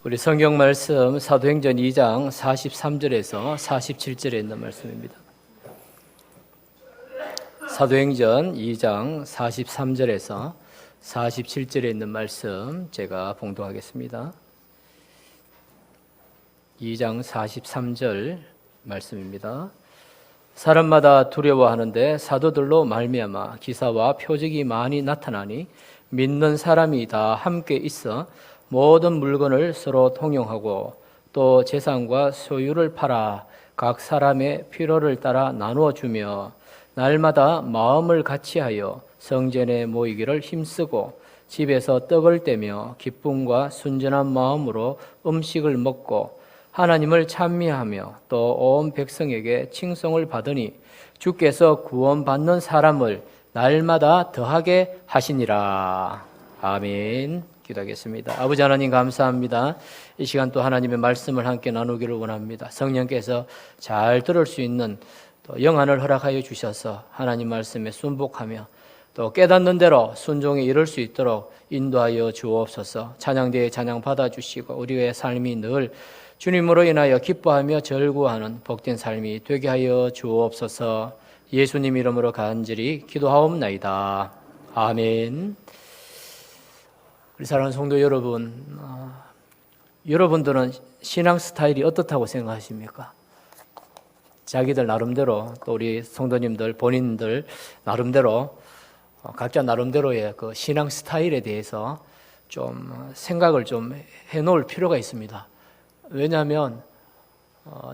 우리 성경 말씀 사도행전 2장 43절에서 47절에 있는 말씀입니다. 사도행전 2장 43절에서 47절에 있는 말씀 제가 봉독하겠습니다. 2장 43절 말씀입니다. 사람마다 두려워하는데 사도들로 말미암아 기사와 표적이 많이 나타나니 믿는 사람이 다 함께 있어 모든 물건을 서로 통용하고 또 재산과 소유를 팔아 각 사람의 필요를 따라 나누어 주며 날마다 마음을 같이하여 성전에 모이기를 힘쓰고 집에서 떡을 떼며 기쁨과 순전한 마음으로 음식을 먹고 하나님을 찬미하며 또 온 백성에게 칭송을 받으니 주께서 구원받는 사람을 날마다 더하게 하시니라. 아멘. 기도하겠습니다. 아버지 하나님 감사합니다. 이 시간 또 하나님의 말씀을 함께 나누기를 원합니다. 성령께서 잘 들을 수 있는 또 영안을 허락하여 주셔서 하나님 말씀에 순복하며 또 깨닫는 대로 순종에 이를 수 있도록 인도하여 주옵소서. 찬양대에 찬양 받아주시고 우리의 삶이 늘 주님으로 인하여 기뻐하며 절구하는 복된 삶이 되게 하여 주옵소서. 예수님 이름으로 간절히 기도하옵나이다. 아멘. 우리 사랑하는 성도 여러분, 여러분들은 신앙 스타일이 어떻다고 생각하십니까? 자기들 나름대로 또 우리 성도님들 본인들 나름대로 각자 나름대로의 그 신앙 스타일에 대해서 좀 생각을 좀 해놓을 필요가 있습니다. 왜냐하면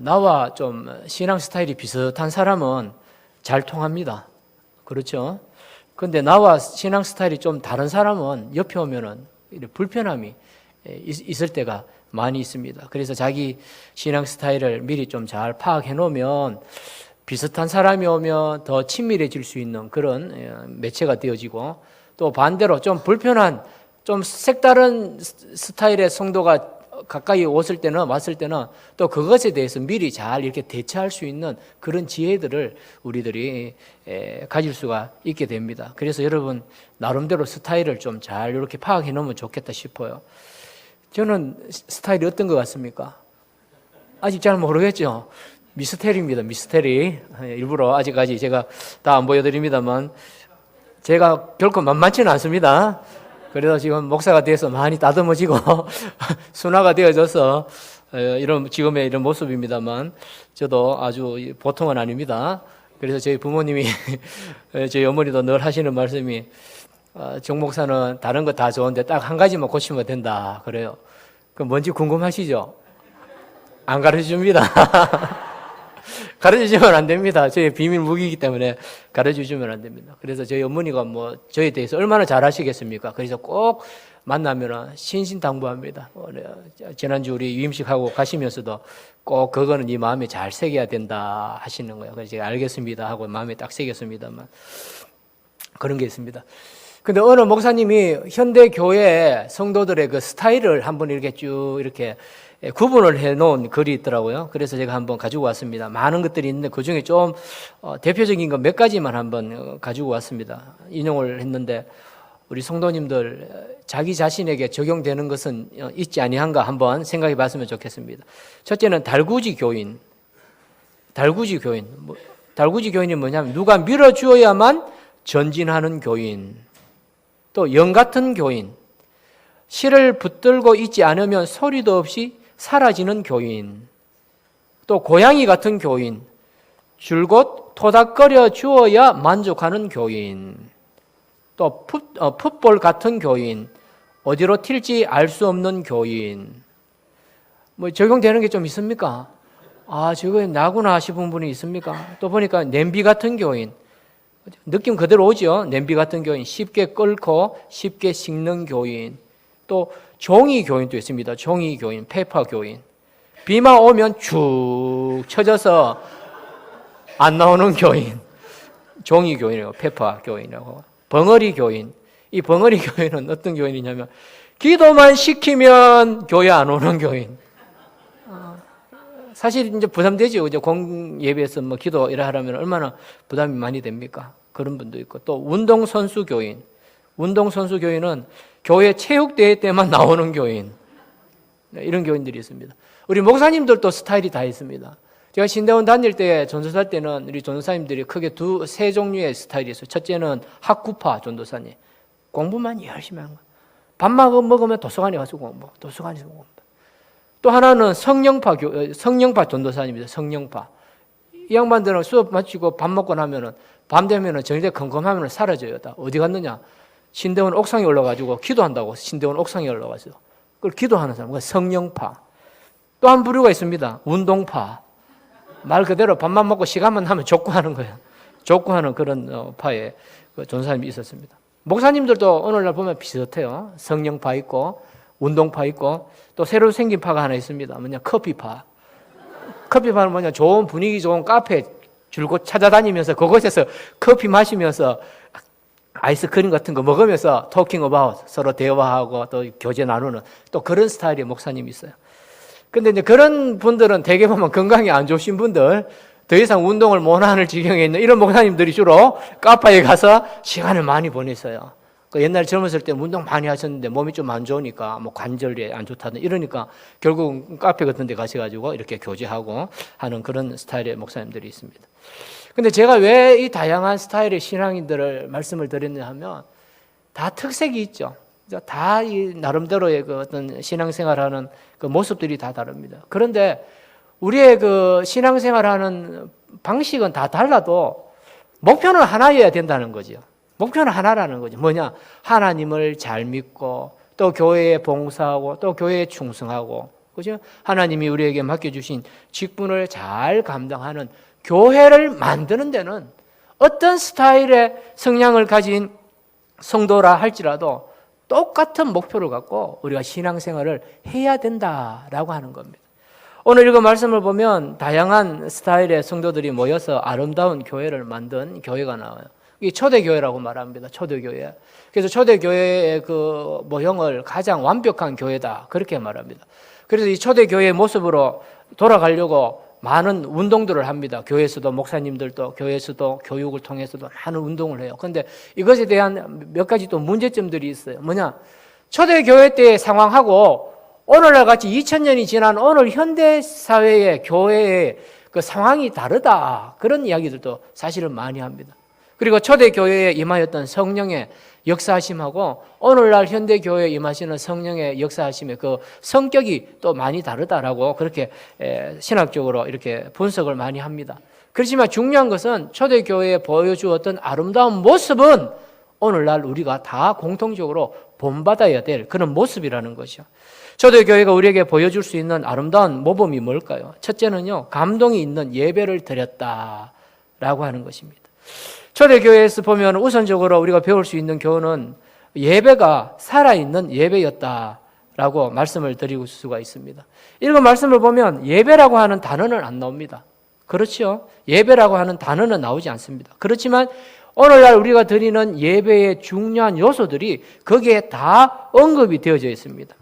나와 좀 신앙 스타일이 비슷한 사람은 잘 통합니다. 그렇죠? 근데 나와 신앙 스타일이 좀 다른 사람은 옆에 오면은 불편함이 있을 때가 많이 있습니다. 그래서 자기 신앙 스타일을 미리 좀 잘 파악해 놓으면 비슷한 사람이 오면 더 친밀해질 수 있는 그런 매체가 되어지고 또 반대로 좀 불편한 좀 색다른 스타일의 성도가 가까이 왔을 때는 또 그것에 대해서 미리 잘 이렇게 대처할 수 있는 그런 지혜들을 우리들이 가질 수가 있게 됩니다. 그래서 여러분 나름대로 스타일을 좀 잘 이렇게 파악해 놓으면 좋겠다 싶어요. 저는 스타일이 어떤 것 같습니까? 아직 잘 모르겠죠. 미스테리입니다. 미스테리. 일부러 아직까지 제가 다 안 보여드립니다만 제가 결코 만만치는 않습니다. 그래서 지금 목사가 돼서 많이 다듬어지고 순화가 되어져서 이런 지금의 이런 모습입니다만 저도 아주 보통은 아닙니다. 그래서 저희 부모님이 저희 어머니도 늘 하시는 말씀이 정 목사는 다른 거 다 좋은데 딱 한 가지만 고치면 된다 그래요. 그 뭔지 궁금하시죠? 안 가르쳐줍니다. 가르쳐주면 안 됩니다. 저희 비밀 무기이기 때문에 가르쳐주면 안 됩니다. 그래서 저희 어머니가 저에 대해서 얼마나 잘 아시겠습니까? 그래서 꼭 만나면 신신당부합니다. 지난주 우리 유임식하고 가시면서도 꼭 그거는 네 마음에 잘 새겨야 된다 하시는 거예요. 그래서 제가 알겠습니다 하고 마음에 딱 새겼습니다만 그런 게 있습니다. 근데 어느 목사님이 현대 교회 성도들의 그 스타일을 한번 이렇게 쭉 이렇게 구분을 해놓은 글이 있더라고요. 그래서 제가 한번 가지고 왔습니다. 많은 것들이 있는데 그 중에 좀 대표적인 거 몇 가지만 한번 가지고 왔습니다. 인용을 했는데 우리 성도님들 자기 자신에게 적용되는 것은 있지 아니한가 한번 생각해 봤으면 좋겠습니다. 첫째는 달구지 교인. 달구지 교인이 뭐냐면 누가 밀어주어야만 전진하는 교인. 또 영 같은 교인. 실을 붙들고 있지 않으면 소리도 없이 사라지는 교인, 또 고양이 같은 교인, 줄곧 토닥거려 주어야 만족하는 교인, 또 풋볼 같은 교인, 어디로 튈지 알 수 없는 교인. 적용되는 게 좀 있습니까? 저거 나구나 싶은 분이 있습니까? 또 보니까 냄비 같은 교인, 느낌 그대로 오죠? 냄비 같은 교인, 쉽게 끓고 쉽게 식는 교인, 또 종이 교인도 있습니다. 종이 교인, 페퍼 교인. 비만 오면 쭉 쳐져서 안 나오는 교인. 종이 교인이라고, 페퍼 교인이라고. 벙어리 교인. 이 벙어리 교인은 어떤 교인이냐면 기도만 시키면 교회 안 오는 교인. 사실 이제 부담되죠. 이제 공예배에서 기도 이라 하려면 얼마나 부담이 많이 됩니까? 그런 분도 있고. 또 운동선수 교인. 운동선수 교인은 교회 체육대회 때만 나오는 교인. 네, 이런 교인들이 있습니다. 우리 목사님들도 스타일이 다 있습니다. 제가 신대원 다닐 때 전도사 때는 우리 전도사님들이 크게 세 종류의 스타일이 있어요. 첫째는 학구파 전도사님. 공부만 열심히 하는 거예요. 밥만 먹으면 도서관에 가서 공부, 도서관에서 공부. 또 하나는 성령파 전도사님입니다. 성령파. 이 양반들은 수업 마치고 밥 먹고 나면은 밤 되면은 저녁에 컴컴하면 사라져요. 다 어디 갔느냐? 신대원 옥상에 올라가지고 기도한다고. 신대원 옥상에 올라가서 그걸 기도하는 사람, 성령파. 또 한 부류가 있습니다. 운동파. 말 그대로 밥만 먹고 시간만 나면 족구하는 거예요. 족구하는 그런 파의 전도사님이 있었습니다. 목사님들도 오늘날 보면 비슷해요. 성령파 있고 운동파 있고 또 새로 생긴 파가 하나 있습니다. 뭐냐? 커피파. 커피파는 뭐냐? 좋은 분위기 좋은 카페 줄곧 찾아다니면서 그곳에서 커피 마시면서 아이스크림 같은 거 먹으면서 토킹 어바웃 서로 대화하고 또 교제 나누는 또 그런 스타일의 목사님이 있어요. 근데 이제 그런 분들은 대개 보면 건강이 안 좋으신 분들, 더 이상 운동을 못 하는 지경에 있는 이런 목사님들이 주로 카페에 가서 시간을 많이 보냈어요. 그 옛날 젊었을 때 운동 많이 하셨는데 몸이 좀 안 좋으니까 뭐 관절이 안 좋다든 이러니까 결국 카페 같은 데 가셔가지고 이렇게 교제하고 하는 그런 스타일의 목사님들이 있습니다. 근데 제가 왜 이 다양한 스타일의 신앙인들을 말씀을 드렸냐 하면 다 특색이 있죠. 다 이 나름대로의 그 어떤 신앙생활하는 그 모습들이 다 다릅니다. 그런데 우리의 그 신앙생활하는 방식은 다 달라도 목표는 하나여야 된다는 거죠. 목표는 하나라는 거죠. 뭐냐? 하나님을 잘 믿고 또 교회에 봉사하고 또 교회에 충성하고, 그죠? 하나님이 우리에게 맡겨주신 직분을 잘 감당하는 교회를 만드는 데는 어떤 스타일의 성향을 가진 성도라 할지라도 똑같은 목표를 갖고 우리가 신앙생활을 해야 된다라고 하는 겁니다. 오늘 이거 말씀을 보면 다양한 스타일의 성도들이 모여서 아름다운 교회를 만든 교회가 나와요. 이 초대교회라고 말합니다. 초대교회. 그래서 초대교회의 그 모형을 가장 완벽한 교회다, 그렇게 말합니다. 그래서 이 초대교회의 모습으로 돌아가려고 많은 운동들을 합니다. 교회에서도 목사님들도 교회에서도 교육을 통해서도 많은 운동을 해요. 그런데 이것에 대한 몇 가지 또 문제점들이 있어요. 뭐냐? 초대교회 때의 상황하고 오늘날 같이 2000년이 지난 오늘 현대사회의 교회의 그 상황이 다르다, 그런 이야기들도 사실은 많이 합니다. 그리고 초대교회에 임하였던 성령의 역사하심하고 오늘날 현대교회에 임하시는 성령의 역사하심의 그 성격이 또 많이 다르다라고 그렇게 신학적으로 이렇게 분석을 많이 합니다. 그렇지만 중요한 것은 초대교회에 보여주었던 아름다운 모습은 오늘날 우리가 다 공통적으로 본받아야 될 그런 모습이라는 것이죠. 초대교회가 우리에게 보여줄 수 있는 아름다운 모범이 뭘까요? 첫째는요, 감동이 있는 예배를 드렸다라고 하는 것입니다. 초대교회에서 보면 우선적으로 우리가 배울 수 있는 교훈은 예배가 살아있는 예배였다라고 말씀을 드릴 수가 있습니다. 이런 말씀을 보면 예배라고 하는 단어는 안 나옵니다. 그렇죠? 예배라고 하는 단어는 나오지 않습니다. 그렇지만 오늘날 우리가 드리는 예배의 중요한 요소들이 거기에 다 언급이 되어져 있습니다.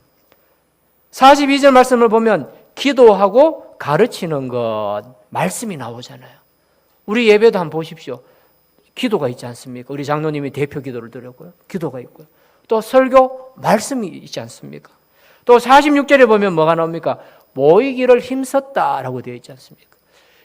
42절 말씀을 보면 기도하고 가르치는 것, 말씀이 나오잖아요. 우리 예배도 한번 보십시오. 기도가 있지 않습니까? 우리 장로님이 대표 기도를 드렸고요. 기도가 있고요. 또 설교, 말씀이 있지 않습니까? 또 46절에 보면 뭐가 나옵니까? 모이기를 힘썼다라고 되어 있지 않습니까?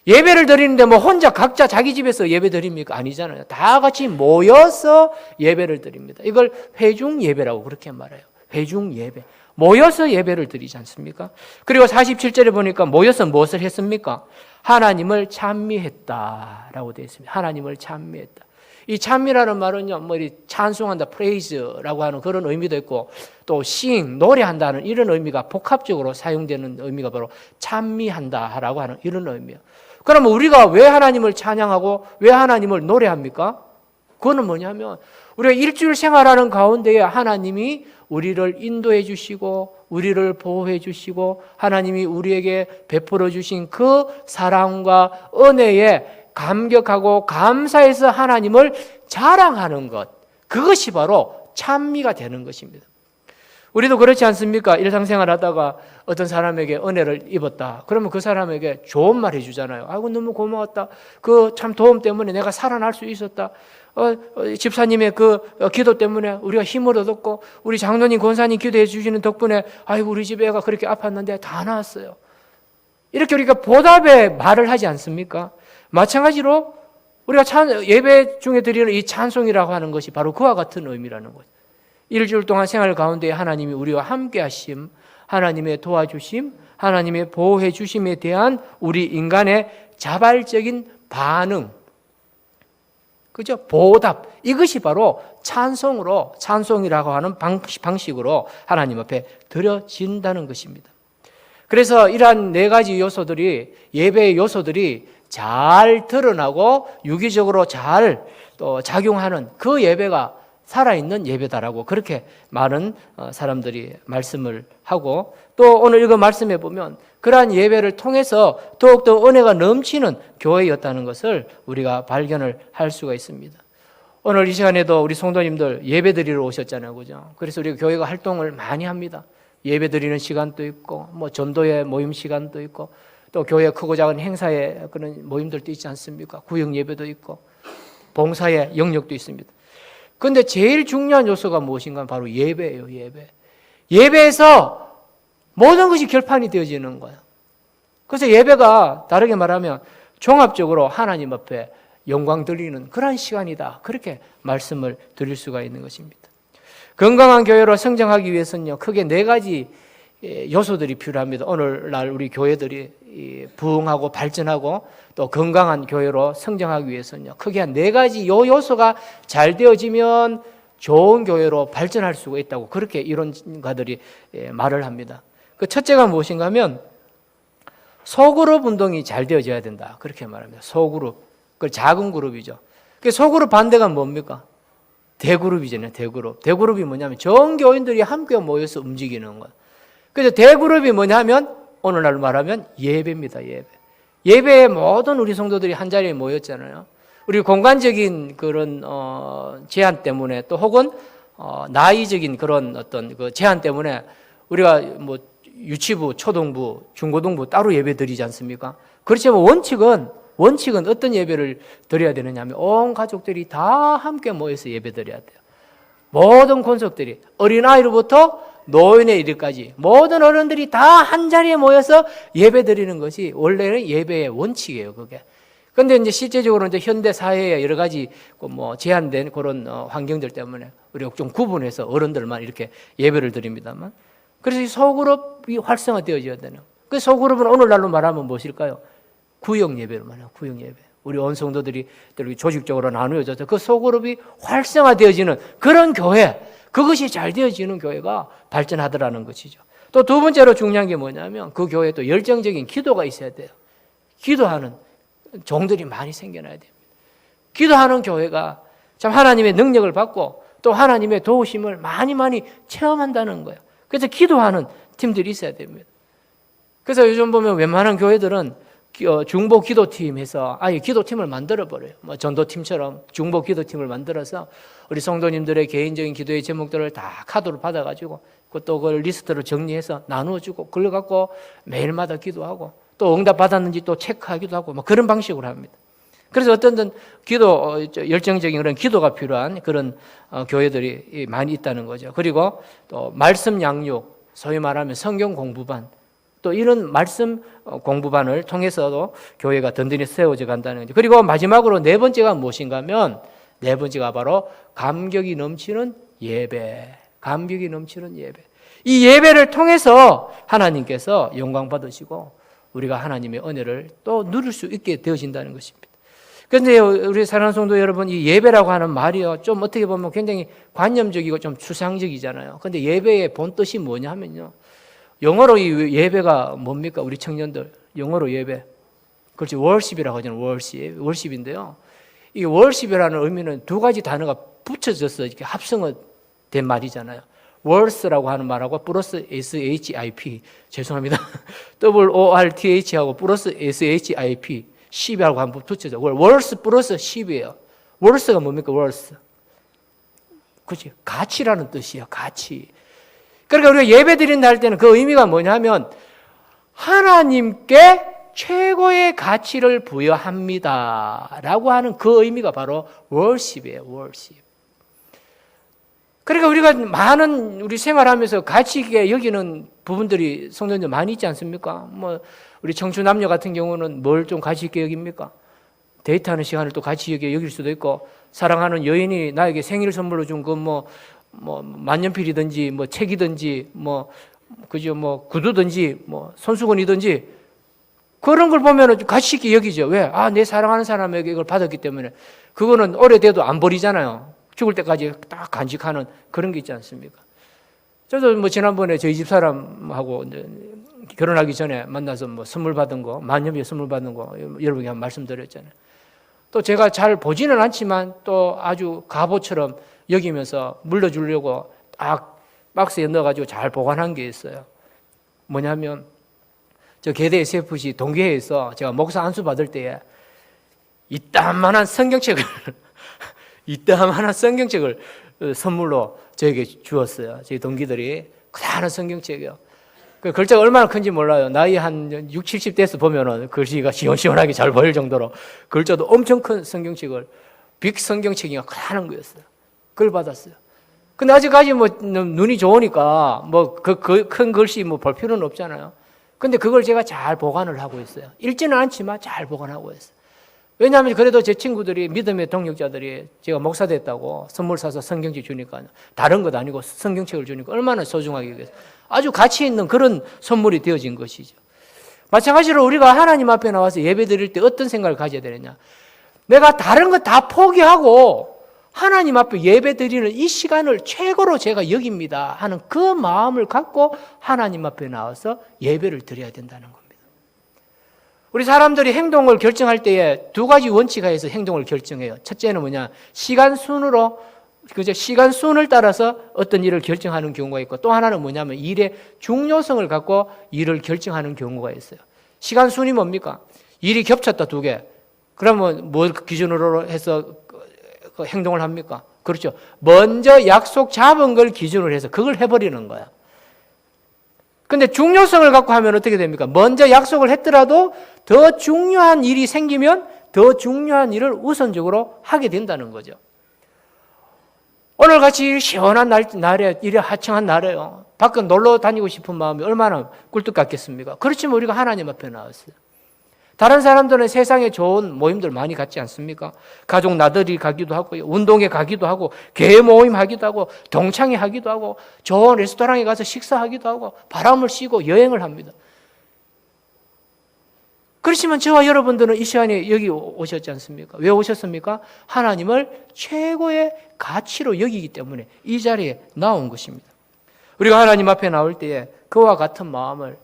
예배를 드리는데 뭐 혼자 각자 자기 집에서 예배 드립니까? 아니잖아요. 다 같이 모여서 예배를 드립니다. 이걸 회중 예배라고 그렇게 말해요. 회중 예배. 모여서 예배를 드리지 않습니까? 그리고 47절에 보니까 모여서 무엇을 했습니까? 하나님을 찬미했다라고 되어 있습니다. 하나님을 찬미했다. 이 찬미라는 말은요, 뭐 찬송한다, praise라고 하는 그런 의미도 있고, 또 sing, 노래한다는 이런 의미가 복합적으로 사용되는 의미가 바로 찬미한다라고 하는 이런 의미예요. 그러면 우리가 왜 하나님을 찬양하고 왜 하나님을 노래합니까? 그거는 뭐냐면 우리가 일주일 생활하는 가운데에 하나님이 우리를 인도해 주시고 우리를 보호해 주시고 하나님이 우리에게 베풀어 주신 그 사랑과 은혜에 감격하고 감사해서 하나님을 자랑하는 것, 그것이 바로 찬미가 되는 것입니다. 우리도 그렇지 않습니까? 일상생활 하다가 어떤 사람에게 은혜를 입었다. 그러면 그 사람에게 좋은 말 해주잖아요. 아이고 너무 고마웠다. 그 참 도움 때문에 내가 살아날 수 있었다. 집사님의 그 기도 때문에 우리가 힘을 얻었고, 우리 장로님, 권사님 기도해 주시는 덕분에 아이고 우리 집 애가 그렇게 아팠는데 다 나았어요. 이렇게 우리가 보답의 말을 하지 않습니까? 마찬가지로 우리가 예배 중에 드리는 이 찬송이라고 하는 것이 바로 그와 같은 의미라는 거죠. 일주일 동안 생활 가운데 하나님이 우리와 함께 하심, 하나님의 도와주심, 하나님의 보호해 주심에 대한 우리 인간의 자발적인 반응, 그죠? 보답. 이것이 바로 찬송이라고 하는 방식으로 하나님 앞에 드려진다는 것입니다. 그래서 이러한 네 가지 요소들이, 예배의 요소들이 잘 드러나고 유기적으로 잘 또 작용하는 그 예배가 살아있는 예배다라고 그렇게 많은 사람들이 말씀을 하고, 또 오늘 이거 말씀해 보면 그러한 예배를 통해서 더욱더 은혜가 넘치는 교회였다는 것을 우리가 발견을 할 수가 있습니다. 오늘 이 시간에도 우리 성도님들 예배 드리러 오셨잖아요, 그죠? 그래서 우리 교회가 활동을 많이 합니다. 예배 드리는 시간도 있고, 전도의 모임 시간도 있고, 또 교회 크고 작은 행사의 그런 모임들도 있지 않습니까? 구역 예배도 있고, 봉사의 영역도 있습니다. 그런데 제일 중요한 요소가 무엇인가? 바로 예배예요, 예배. 예배에서 모든 것이 결판이 되어지는 거예요. 그래서 예배가 다르게 말하면 종합적으로 하나님 앞에 영광 드리는 그런 시간이다. 그렇게 말씀을 드릴 수가 있는 것입니다. 건강한 교회로 성장하기 위해서는요, 크게 네 가지 요소들이 필요합니다. 오늘날 우리 교회들이 부흥하고 발전하고 또 건강한 교회로 성장하기 위해서는요, 크게 한 네 가지 요 요소가 잘 되어지면 좋은 교회로 발전할 수가 있다고 그렇게 이론가들이 말을 합니다. 그 첫째가 무엇인가 하면 소그룹 운동이 잘 되어져야 된다. 그렇게 말합니다. 소그룹. 그 작은 그룹이죠. 그 소그룹 반대가 뭡니까? 대그룹이잖아요. 대그룹. 대그룹이 뭐냐면 전 교인들이 함께 모여서 움직이는 거예요. 그래서 대그룹이 뭐냐면 오늘날 말하면 예배입니다. 예배. 예배에 모든 우리 성도들이 한 자리에 모였잖아요. 우리 공간적인 그런 제한 때문에 또 혹은 나이적인 그런 어떤 그 제한 때문에 우리가 뭐 유치부, 초등부, 중고등부 따로 예배 드리지 않습니까? 그렇지만 원칙은 어떤 예배를 드려야 되느냐 하면 온 가족들이 다 함께 모여서 예배 드려야 돼요. 모든 권속들이 어린아이로부터 노인에 이르기까지 모든 어른들이 다 한자리에 모여서 예배 드리는 것이 원래는 예배의 원칙이에요, 그게. 근데 이제 실제적으로 이제 현대 사회에 여러 가지 뭐 제한된 그런 환경들 때문에 우리가 좀 구분해서 어른들만 이렇게 예배를 드립니다만, 그래서 이 소그룹이 활성화되어져야 되는. 그 소그룹은 오늘날로 말하면 무엇일까요? 구역 예배로 말해요. 구역 예배. 우리 온 성도들이 조직적으로 나누어져서 그 소그룹이 활성화되어지는 그런 교회, 그것이 잘 되어지는 교회가 발전하더라는 것이죠. 또 두 번째로 중요한 게 뭐냐면 그 교회에 또 열정적인 기도가 있어야 돼요. 기도하는 종들이 많이 생겨나야 됩니다. 기도하는 교회가 참 하나님의 능력을 받고 또 하나님의 도우심을 많이 체험한다는 거예요. 그래서 기도하는 팀들이 있어야 됩니다. 그래서 요즘 보면 웬만한 교회들은 중보 기도팀에서 아예 기도팀을 만들어버려요. 뭐 전도팀처럼 중보 기도팀을 만들어서 우리 성도님들의 개인적인 기도의 제목들을 다 카드로 받아가지고 또 그걸 리스트로 정리해서 나누어주고 그걸 갖고 매일마다 기도하고 또 응답 받았는지 또 체크하기도 하고 뭐 그런 방식으로 합니다. 그래서 어떤 열정적인 그런 기도가 필요한 그런 교회들이 많이 있다는 거죠. 그리고 또 말씀 양육, 소위 말하면 성경 공부반, 또 이런 말씀 공부반을 통해서도 교회가 든든히 세워져 간다는 거죠. 그리고 마지막으로 네 번째가 무엇인가 하면 네 번째가 바로 감격이 넘치는 예배. 감격이 넘치는 예배. 이 예배를 통해서 하나님께서 영광 받으시고 우리가 하나님의 은혜를 또 누릴 수 있게 되어진다는 것입니다. 그런데 우리 사랑하는 성도 여러분, 이 예배라고 하는 말이요, 좀 어떻게 보면 굉장히 관념적이고 좀 추상적이잖아요. 그런데 예배의 본 뜻이 뭐냐 하면요, 영어로 이 예배가 뭡니까? 우리 청년들 영어로 예배, 그렇지, 월십이라고 하잖아요. 월십인데요, 이 월십이라는 의미는 두 가지 단어가 붙여져서 이렇게 합성된 말이잖아요. 월스라고 하는 말하고 플러스 SHIP, 죄송합니다. WORTH하고 플러스 SHIP, 10하고 한번 붙여져. 월스 플러스 10이에요. 월스가 뭡니까? 월스. 그렇지. 가치라는 뜻이에요. 가치. 그러니까 우리가 예배 드린다 할 때는 그 의미가 뭐냐면 하나님께 최고의 가치를 부여합니다 라고 하는 그 의미가 바로 worship이에요. worship. 그러니까 우리가 많은 우리 생활하면서 가치 있게 여기는 부분들이 성도님들 많이 있지 않습니까? 뭐 우리 청춘 남녀 같은 경우는 뭘 좀 가치 있게 여깁니까? 데이트하는 시간을 또 가치 있게 여길 수도 있고, 사랑하는 여인이 나에게 생일 선물로 준 그 뭐 만년필이든지 뭐 책이든지 뭐 그죠, 뭐 구두든지 뭐 손수건이든지 그런 걸 보면은 가치 있게 여기죠. 왜? 아, 내 사랑하는 사람에게 이걸 받았기 때문에. 그거는 오래돼도 안 버리잖아요. 죽을 때까지 딱 간직하는 그런 게 있지 않습니까? 저도 뭐 지난번에 저희 집 사람하고 이제 결혼하기 전에 만나서 뭐 선물 받은 거, 만년필 선물 받은 거 여러분께 한 말씀드렸잖아요. 또 제가 잘 보지는 않지만 또 아주 갑오처럼 여기면서 물려주려고 딱 박스에 넣어가지고 잘 보관한 게 있어요. 뭐냐면 저 계대 SFC 동계회에서 제가 목사 안수 받을 때에 이따만한 성경책을 이따만한 성경책을 선물로 저에게 주었어요. 저희 동기들이 크다란 성경책이요. 그 글자가 얼마나 큰지 몰라요. 나이 한 60, 70대에서 보면은 글씨가 시원시원하게 잘 보일 정도로 글자도 엄청 큰 성경책을 빅 성경책이 크다란 거였어요. 그걸 받았어요. 근데 아직까지 뭐 눈이 좋으니까 뭐 그 큰 글씨 뭐 볼 필요는 없잖아요. 근데 그걸 제가 잘 보관을 하고 있어요. 읽지는 않지만 잘 보관하고 있어요. 왜냐하면 그래도 제 친구들이 믿음의 동력자들이 제가 목사 됐다고 선물 사서 성경책 주니까 다른 것 아니고 성경책을 주니까 얼마나 소중하게 여겼어요. 아주 가치 있는 그런 선물이 되어진 것이죠. 마찬가지로 우리가 하나님 앞에 나와서 예배 드릴 때 어떤 생각을 가져야 되느냐. 내가 다른 거 다 포기하고 하나님 앞에 예배 드리는 이 시간을 최고로 제가 여깁니다 하는 그 마음을 갖고 하나님 앞에 나와서 예배를 드려야 된다는 겁니다. 우리 사람들이 행동을 결정할 때에 두 가지 원칙하에서 행동을 결정해요. 첫째는 뭐냐, 시간 순으로, 그죠? 시간 순을 따라서 어떤 일을 결정하는 경우가 있고, 또 하나는 뭐냐면 일의 중요성을 갖고 일을 결정하는 경우가 있어요. 시간 순이 뭡니까? 일이 겹쳤다, 두 개. 그러면 뭘 기준으로 해서 그 행동을 합니까? 그렇죠. 먼저 약속 잡은 걸 기준으로 해서 그걸 해버리는 거야. 근데 중요성을 갖고 하면 어떻게 됩니까? 먼저 약속을 했더라도 더 중요한 일이 생기면 더 중요한 일을 우선적으로 하게 된다는 거죠. 오늘 같이 시원한 날에, 이래 하청한 날에요. 밖에 놀러 다니고 싶은 마음이 얼마나 꿀떡 같겠습니까? 그렇지만 우리가 하나님 앞에 나왔어요. 다른 사람들은 세상에 좋은 모임들 많이 갖지 않습니까? 가족 나들이 가기도 하고, 운동에 가기도 하고, 교회 모임 하기도 하고, 동창회 하기도 하고, 좋은 레스토랑에 가서 식사하기도 하고, 바람을 쐬고 여행을 합니다. 그렇지만 저와 여러분들은 이 시간에 여기 오셨지 않습니까? 왜 오셨습니까? 하나님을 최고의 가치로 여기기 때문에 이 자리에 나온 것입니다. 우리가 하나님 앞에 나올 때에 그와 같은 마음을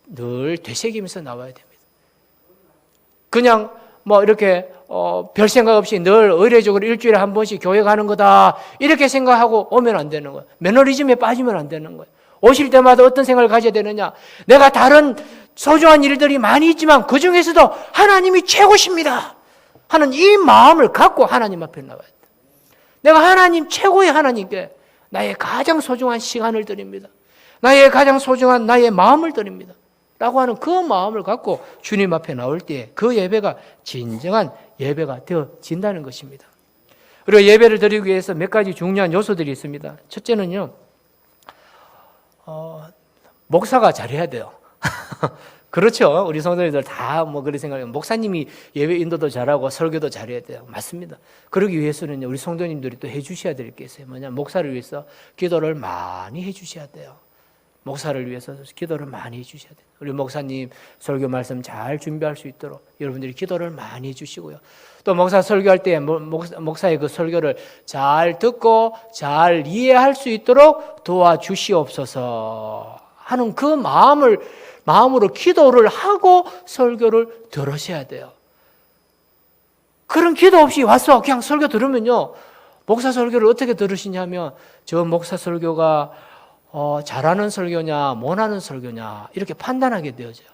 늘 되새기면서 나와야 됩니다. 그냥 뭐 이렇게 별 생각 없이 늘 의례적으로 일주일에 한 번씩 교회 가는 거다 이렇게 생각하고 오면 안 되는 거예요. 매너리즘에 빠지면 안 되는 거예요. 오실 때마다 어떤 생각을 가져야 되느냐. 내가 다른 소중한 일들이 많이 있지만 그중에서도 하나님이 최고십니다 하는 이 마음을 갖고 하나님 앞에 나와야 돼. 내가 하나님 최고의 하나님께 나의 가장 소중한 시간을 드립니다. 나의 가장 소중한 나의 마음을 드립니다 라고 하는 그 마음을 갖고 주님 앞에 나올 때 그 예배가 진정한 예배가 되어진다는 것입니다. 그리고 예배를 드리기 위해서 몇 가지 중요한 요소들이 있습니다. 첫째는요, 목사가 잘해야 돼요. 그렇죠. 우리 성도님들 다 뭐 그렇게 생각해요. 목사님이 예배 인도도 잘하고 설교도 잘해야 돼요. 맞습니다. 그러기 위해서는 우리 성도님들이 또 해주셔야 될 게 있어요. 뭐냐, 목사를 위해서 기도를 많이 해주셔야 돼요. 목사를 위해서 기도를 많이 해주셔야 돼요. 우리 목사님 설교 말씀 잘 준비할 수 있도록 여러분들이 기도를 많이 해주시고요. 또 목사 설교할 때 목사의 그 설교를 잘 듣고 잘 이해할 수 있도록 도와주시옵소서 하는 그 마음으로 기도를 하고 설교를 들으셔야 돼요. 그런 기도 없이 와서 그냥 설교 들으면요, 목사 설교를 어떻게 들으시냐면 저 목사 설교가 잘하는 설교냐 못하는 설교냐 이렇게 판단하게 되어져요.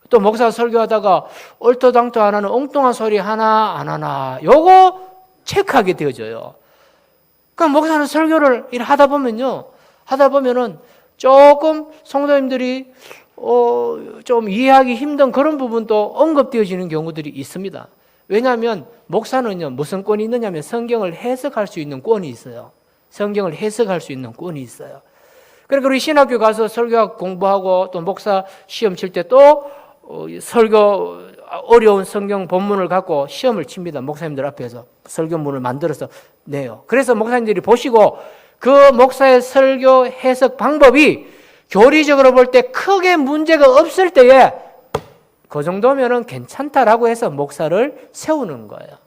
또 목사 설교하다가 얼토당토 안 하는 엉뚱한 소리 하나 안 하나 요거 체크하게 되어져요. 그러니까 목사는 설교를 하다 보면은 조금 성도님들이 좀 이해하기 힘든 그런 부분도 언급되어지는 경우들이 있습니다. 왜냐하면 목사는요, 무슨 권이 있느냐면 성경을 해석할 수 있는 권이 있어요. 성경을 해석할 수 있는 권이 있어요. 그러니까 우리 신학교 가서 설교학 공부하고 또 목사 시험 칠 때 또 설교 어려운 성경 본문을 갖고 시험을 칩니다. 목사님들 앞에서 설교문을 만들어서 내요. 그래서 목사님들이 보시고 그 목사의 설교 해석 방법이 교리적으로 볼 때 크게 문제가 없을 때에 그 정도면은 괜찮다라고 해서 목사를 세우는 거예요.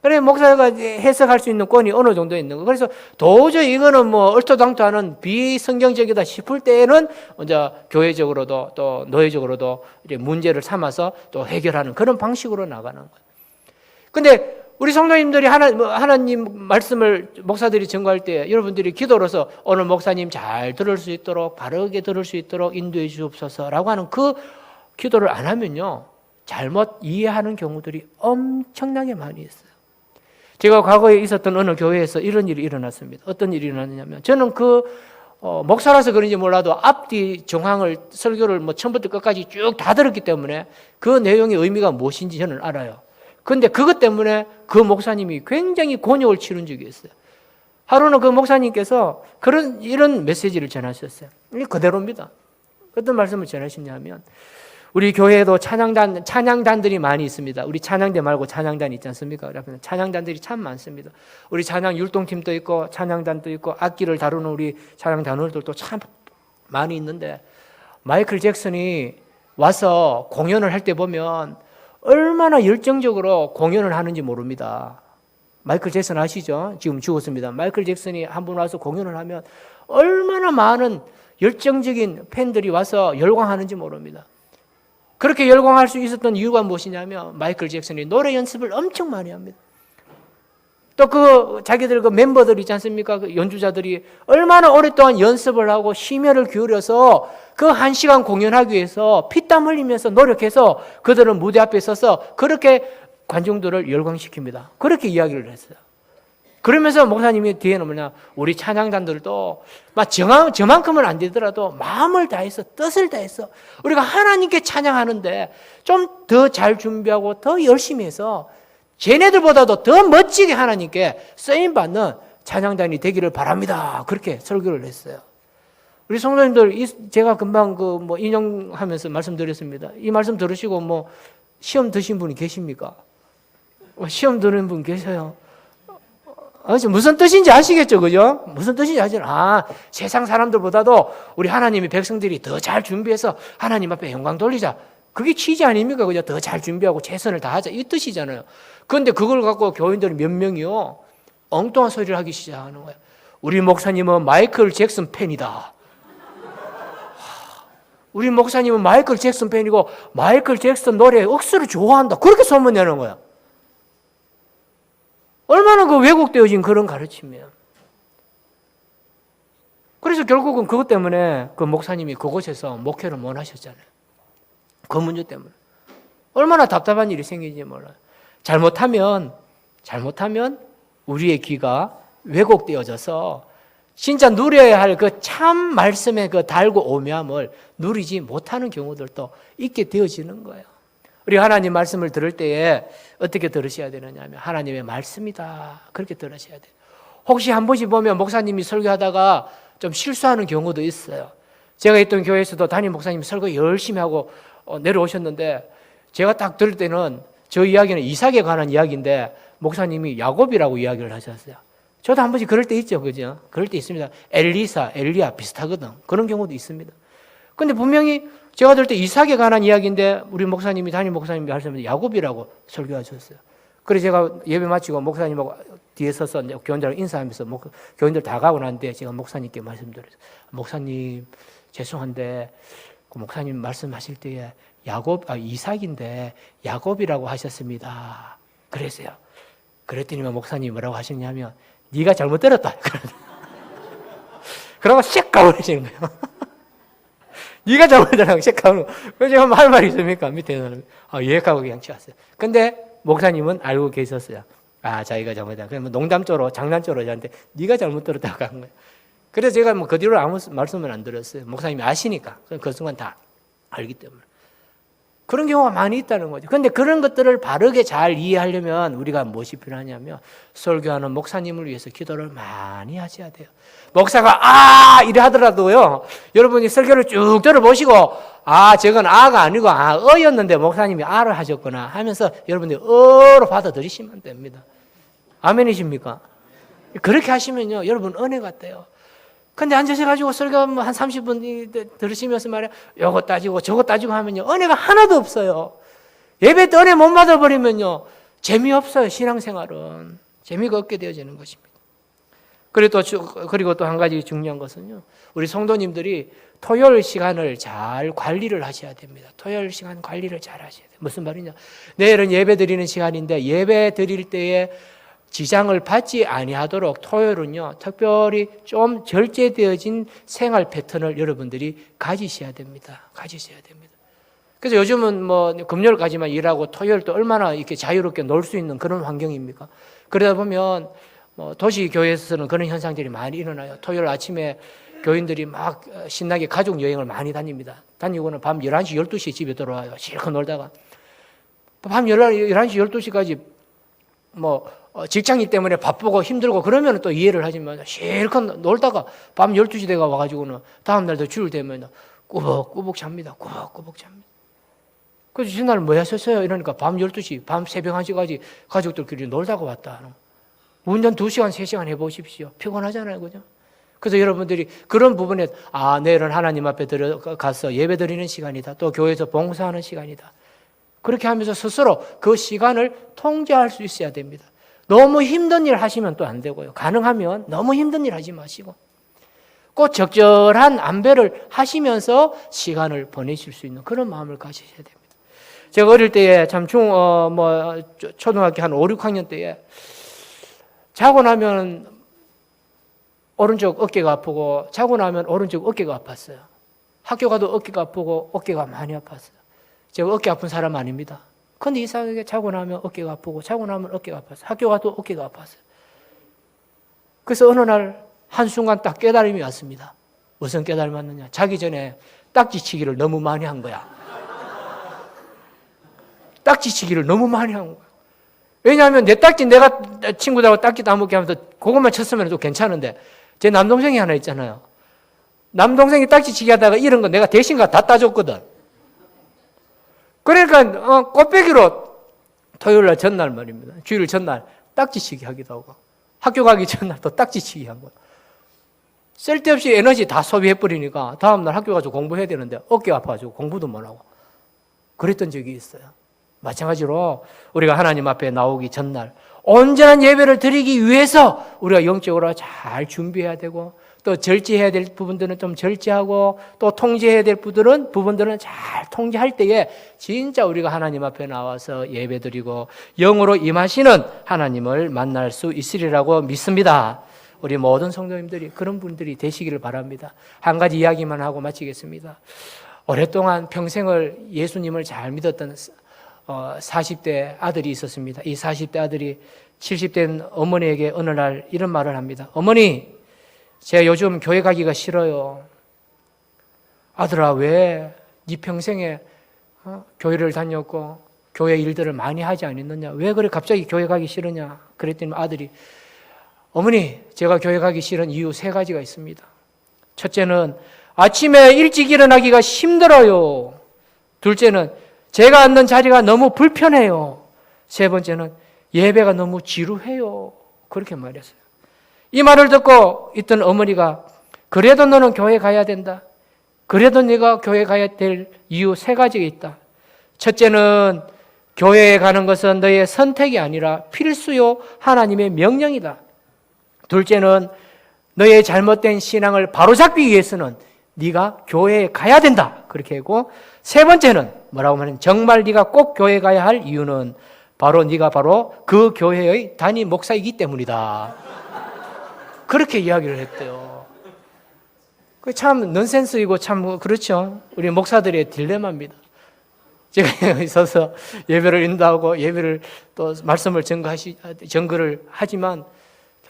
그래 목사가 해석할 수 있는 권이 어느 정도 있는 거. 그래서 도저히 이거는 뭐 얼토당토하는 비성경적이다 싶을 때에는 이제 교회적으로도 또 노예적으로도 이제 문제를 삼아서 또 해결하는 그런 방식으로 나가는 거예요. 근데 우리 성도님들이 하나님 말씀을 목사들이 전가할 때 여러분들이 기도로서 오늘 목사님 잘 들을 수 있도록 바르게 들을 수 있도록 인도해 주옵소서라고 하는 그 기도를 안 하면요 잘못 이해하는 경우들이 엄청나게 많이 있어요. 제가 과거에 있었던 어느 교회에서 이런 일이 일어났습니다. 어떤 일이 일어났냐면 저는 목사라서 그런지 몰라도 앞뒤 정황을 설교를 뭐 처음부터 끝까지 쭉 다 들었기 때문에 그 내용의 의미가 무엇인지 저는 알아요. 그런데 그것 때문에 그 목사님이 굉장히 곤욕을 치른 적이 있어요. 하루는 그 목사님께서 이런 메시지를 전하셨어요. 이게 그대로입니다. 어떤 말씀을 전하시냐면 우리 교회에도 찬양단들이 많이 있습니다. 우리 찬양대 말고 찬양단 있지 않습니까? 찬양단들이 참 많습니다. 우리 찬양 율동팀도 있고 찬양단도 있고 악기를 다루는 우리 찬양단원들도 참 많이 있는데 마이클 잭슨이 와서 공연을 할 때 보면 얼마나 열정적으로 공연을 하는지 모릅니다. 마이클 잭슨 아시죠? 지금 죽었습니다. 마이클 잭슨이 한 번 와서 공연을 하면 얼마나 많은 열정적인 팬들이 와서 열광하는지 모릅니다. 그렇게 열광할 수 있었던 이유가 무엇이냐면 마이클 잭슨이 노래 연습을 엄청 많이 합니다. 또 자기들 멤버들 있지 않습니까? 그 연주자들이 얼마나 오랫동안 연습을 하고 심혈을 기울여서 그 1시간 공연하기 위해서 피땀 흘리면서 노력해서 그들은 무대 앞에 서서 그렇게 관중들을 열광시킵니다. 그렇게 이야기를 했어요. 그러면서 목사님이 뒤에는 뭐냐, 우리 찬양단들도 막 저만큼은 안 되더라도 마음을 다해서 뜻을 다해서 우리가 하나님께 찬양하는데 좀 더 잘 준비하고 더 열심히 해서 쟤네들보다도 더 멋지게 하나님께 쓰임받는 찬양단이 되기를 바랍니다. 그렇게 설교를 했어요. 우리 성도님들, 제가 금방 인용하면서 말씀드렸습니다. 이 말씀 들으시고 시험 드신 분이 계십니까? 시험 드는 분 계세요? 무슨 뜻인지 아시겠죠? 그죠? 무슨 뜻인지 아시죠? 세상 사람들보다도 우리 하나님의 백성들이 더 잘 준비해서 하나님 앞에 영광 돌리자. 그게 취지 아닙니까? 그죠? 더 잘 준비하고 최선을 다하자. 이 뜻이잖아요. 그런데 그걸 갖고 교인들이 몇 명이요? 엉뚱한 소리를 하기 시작하는 거예요. 우리 목사님은 마이클 잭슨 팬이다. 우리 목사님은 마이클 잭슨 팬이고 마이클 잭슨 노래 억수로 좋아한다. 그렇게 소문내는 거야. 얼마나 왜곡되어진 그런 가르침이에요. 그래서 결국은 그것 때문에 그 목사님이 그곳에서 목회를 못 하셨잖아요. 그 문제 때문에. 얼마나 답답한 일이 생기는지 몰라요. 잘못하면 우리의 귀가 왜곡되어져서 진짜 누려야 할 그 참 말씀의 그 달고 오묘함을 누리지 못하는 경우들도 있게 되어지는 거예요. 우리 하나님 말씀을 들을 때에 어떻게 들으셔야 되느냐 하면 하나님의 말씀이다. 그렇게 들으셔야 돼요. 혹시 한 번씩 보면 목사님이 설교하다가 좀 실수하는 경우도 있어요. 제가 있던 교회에서도 담임 목사님이 설교 열심히 하고 내려오셨는데 제가 딱 들을 때는 저 이야기는 이삭에 관한 이야기인데 목사님이 야곱이라고 이야기를 하셨어요. 저도 한 번씩 그럴 때 있죠. 그죠? 그럴 때 있습니다. 엘리야 비슷하거든. 그런 경우도 있습니다. 근데 분명히 제가 들을 때 이삭에 관한 이야기인데 우리 목사님이 담임 목사님이 하시면서 야곱이라고 설교하셨어요. 그래서 제가 예배 마치고 목사님하고 뒤에 서서 교인들하고 인사하면서 교인들 다 가고 난데 제가 목사님께 말씀드렸어요. 목사님 죄송한데 그 목사님 말씀하실 때에 이삭인데 야곱이라고 하셨습니다. 그랬어요. 그랬더니 목사님이 뭐라고 하셨냐면 네가 잘못 들었다. 그러고 씩 가버리시는 거예요. 네가 잘못 들었다고 씩 가버리는 거예요. 그래서 제가 할 말이 있습니까? 밑에는 예약하고 그냥 치웠어요. 근데 목사님은 알고 계셨어요. 자기가 잘못했다. 그러면 농담조로 장난조로 저한테 네가 잘못 들었다고 한 거예요. 그래서 제가 그 뒤로 아무 말씀을 안 드렸어요. 목사님이 아시니까. 그 순간 다 알기 때문에. 그런 경우가 많이 있다는 거죠. 그런데 그런 것들을 바르게 잘 이해하려면 우리가 무엇이 필요하냐면 설교하는 목사님을 위해서 기도를 많이 하셔야 돼요. 목사가 이래 하더라도요, 여러분이 설교를 쭉 들어보시고 저건 아가 아니고 어였는데 목사님이 아를 하셨구나 하면서 여러분들이 어로 받아들이시면 됩니다. 아멘이십니까? 그렇게 하시면요, 여러분 은혜가 돼요. 근데 앉으셔가지고 설교 한 30분 들으시면서 말이야, 요거 따지고 저거 따지고 하면요, 은혜가 하나도 없어요. 예배 때 은혜 못 받아버리면요, 재미없어요. 신앙생활은. 재미가 없게 되어지는 것입니다. 그리고 또 한 가지 중요한 것은요, 우리 성도님들이 토요일 시간을 잘 관리를 하셔야 됩니다. 토요일 시간 관리를 잘 하셔야 돼요. 무슨 말이냐? 내일은 예배 드리는 시간인데 예배 드릴 때에 지장을 받지 아니하도록 토요일은요, 특별히 좀 절제되어진 생활 패턴을 여러분들이 가지셔야 됩니다. 그래서 요즘은 뭐 금요일까지만 일하고 토요일 또 얼마나 이렇게 자유롭게 놀 수 있는 그런 환경입니까? 그러다 보면 도시 교회에서는 그런 현상들이 많이 일어나요. 토요일 아침에 교인들이 막 신나게 가족 여행을 많이 다닙니다. 다니고는 밤 11시, 12시에 집에 들어와요. 실컷 놀다가. 밤 11시, 12시까지 직장인 때문에 바쁘고 힘들고 그러면 또 이해를 하지만 실컷 놀다가 밤 12시 돼가 와가지고는 다음날도 주일 되면 꾸벅꾸벅 잡니다. 그래서 전날 뭐 하셨어요? 이러니까 밤 12시, 밤 새벽 1시까지 가족들끼리 놀다가 왔다. 운전 2시간, 3시간 해보십시오. 피곤하잖아요. 그죠? 그래서 여러분들이 그런 부분에 내일은 하나님 앞에 들어가서 예배 드리는 시간이다. 또 교회에서 봉사하는 시간이다. 그렇게 하면서 스스로 그 시간을 통제할 수 있어야 됩니다. 너무 힘든 일 하시면 또 안 되고요. 가능하면 너무 힘든 일 하지 마시고 꼭 적절한 안배를 하시면서 시간을 보내실 수 있는 그런 마음을 가지셔야 됩니다. 제가 어릴 때에 참 초등학교 한 5, 6학년 때에 자고 나면 오른쪽 어깨가 아프고 자고 나면 오른쪽 어깨가 아팠어요. 학교 가도 어깨가 아프고 어깨가 많이 아팠어요. 제가 어깨 아픈 사람 아닙니다. 근데 이상하게 자고 나면 어깨가 아프고 자고 나면 어깨가 아팠어요. 학교 가도 어깨가 아팠어요. 그래서 어느 날 한순간 딱 깨달음이 왔습니다. 무슨 깨달음이 왔느냐? 자기 전에 딱지치기를 너무 많이 한 거야. 딱지치기를 너무 많이 한 거야. 왜냐하면 내 딱지 내가 친구들하고 딱지 따먹게 하면서 그것만 쳤으면 또 괜찮은데 제 남동생이 하나 있잖아요. 남동생이 딱지치기 하다가 이런 거 내가 대신 다 따줬거든. 그러니까 꽃배기로 토요일날 전날 말입니다. 주일 전날 딱지치기 하기도 하고 학교 가기 전날 또 딱지치기 한 거야. 쓸데없이 에너지 다 소비해버리니까 다음날 학교 가서 공부해야 되는데 어깨 아파가지고 공부도 못하고 그랬던 적이 있어요. 마찬가지로 우리가 하나님 앞에 나오기 전날 온전한 예배를 드리기 위해서 우리가 영적으로 잘 준비해야 되고 또 절제해야 될 부분들은 좀 절제하고 또 통제해야 될 부분들은 잘 통제할 때에 진짜 우리가 하나님 앞에 나와서 예배드리고 영으로 임하시는 하나님을 만날 수 있으리라고 믿습니다. 우리 모든 성도님들이 그런 분들이 되시기를 바랍니다. 한 가지 이야기만 하고 마치겠습니다. 오랫동안 평생을 예수님을 잘 믿었던 40대 아들이 있었습니다. 이 40대 아들이 70대 어머니에게 어느 날 이런 말을 합니다. 어머니, 제가 요즘 교회 가기가 싫어요. 아들아, 왜 네 평생에 교회를 다녔고 교회 일들을 많이 하지 않았느냐? 왜 그래 갑자기 교회 가기 싫으냐? 그랬더니 아들이 어머니, 제가 교회 가기 싫은 이유 3가지가 있습니다. 첫째는 아침에 일찍 일어나기가 힘들어요. 둘째는 제가 앉는 자리가 너무 불편해요. 세 번째는 예배가 너무 지루해요. 그렇게 말했어요. 이 말을 듣고 있던 어머니가 그래도 너는 교회 가야 된다. 그래도 네가 교회 가야 될 이유 3가지가 있다. 첫째는 교회에 가는 것은 너의 선택이 아니라 필수요 하나님의 명령이다. 둘째는 너의 잘못된 신앙을 바로잡기 위해서는 네가 교회에 가야 된다. 그렇게 하고 세 번째는 뭐라고 하면 정말 네가 꼭 교회 가야 할 이유는 바로 네가 바로 그 교회의 담임 목사이기 때문이다. 그렇게 이야기를 했대요. 그 참 넌센스이고 참 그렇죠. 우리 목사들의 딜레마입니다. 제가 여기 서서 예배를 인도하고 예배를 또 말씀을 증거를 하지만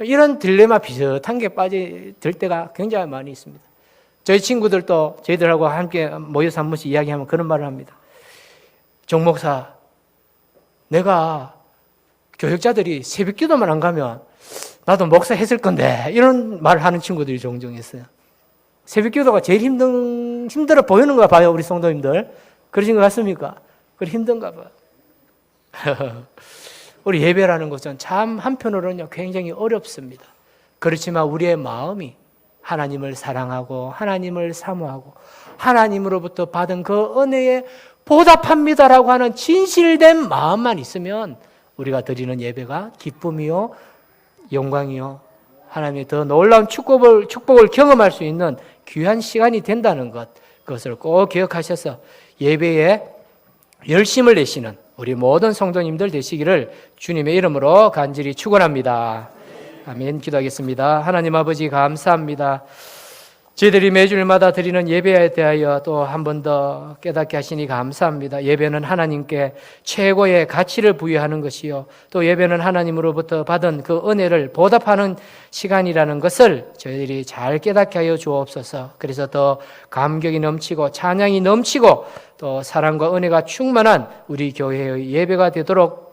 이런 딜레마 비슷한 게 빠질 때가 굉장히 많이 있습니다. 저희 친구들도 저희들하고 함께 모여서 한 번씩 이야기하면 그런 말을 합니다. 정 목사, 내가 교역자들이 새벽 기도만 안 가면 나도 목사 했을 건데, 이런 말을 하는 친구들이 종종 있어요. 새벽 기도가 제일 힘들어 보이는가 봐요, 우리 성도님들. 그러신 것 같습니까? 그래 힘든가 봐요. 우리 예배라는 것은 참 한편으로는 굉장히 어렵습니다. 그렇지만 우리의 마음이 하나님을 사랑하고 하나님을 사모하고 하나님으로부터 받은 그 은혜에 보답합니다라고 하는 진실된 마음만 있으면 우리가 드리는 예배가 기쁨이요 영광이요 하나님의 더 놀라운 축복을 경험할 수 있는 귀한 시간이 된다는 것, 그것을 꼭 기억하셔서 예배에 열심을 내시는 우리 모든 성도님들 되시기를 주님의 이름으로 간절히 축원합니다. 아멘. 기도하겠습니다. 하나님 아버지 감사합니다. 저희들이 매주일마다 드리는 예배에 대하여 또 한 번 더 깨닫게 하시니 감사합니다. 예배는 하나님께 최고의 가치를 부여하는 것이요, 또 예배는 하나님으로부터 받은 그 은혜를 보답하는 시간이라는 것을 저희들이 잘 깨닫게 하여 주옵소서. 그래서 더 감격이 넘치고 찬양이 넘치고 또 사랑과 은혜가 충만한 우리 교회의 예배가 되도록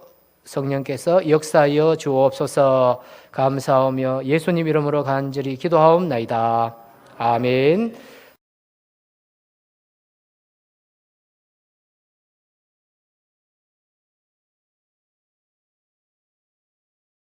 성령께서 역사하여 주옵소서. 감사하며 예수님 이름으로 간절히 기도하옵나이다. 아멘.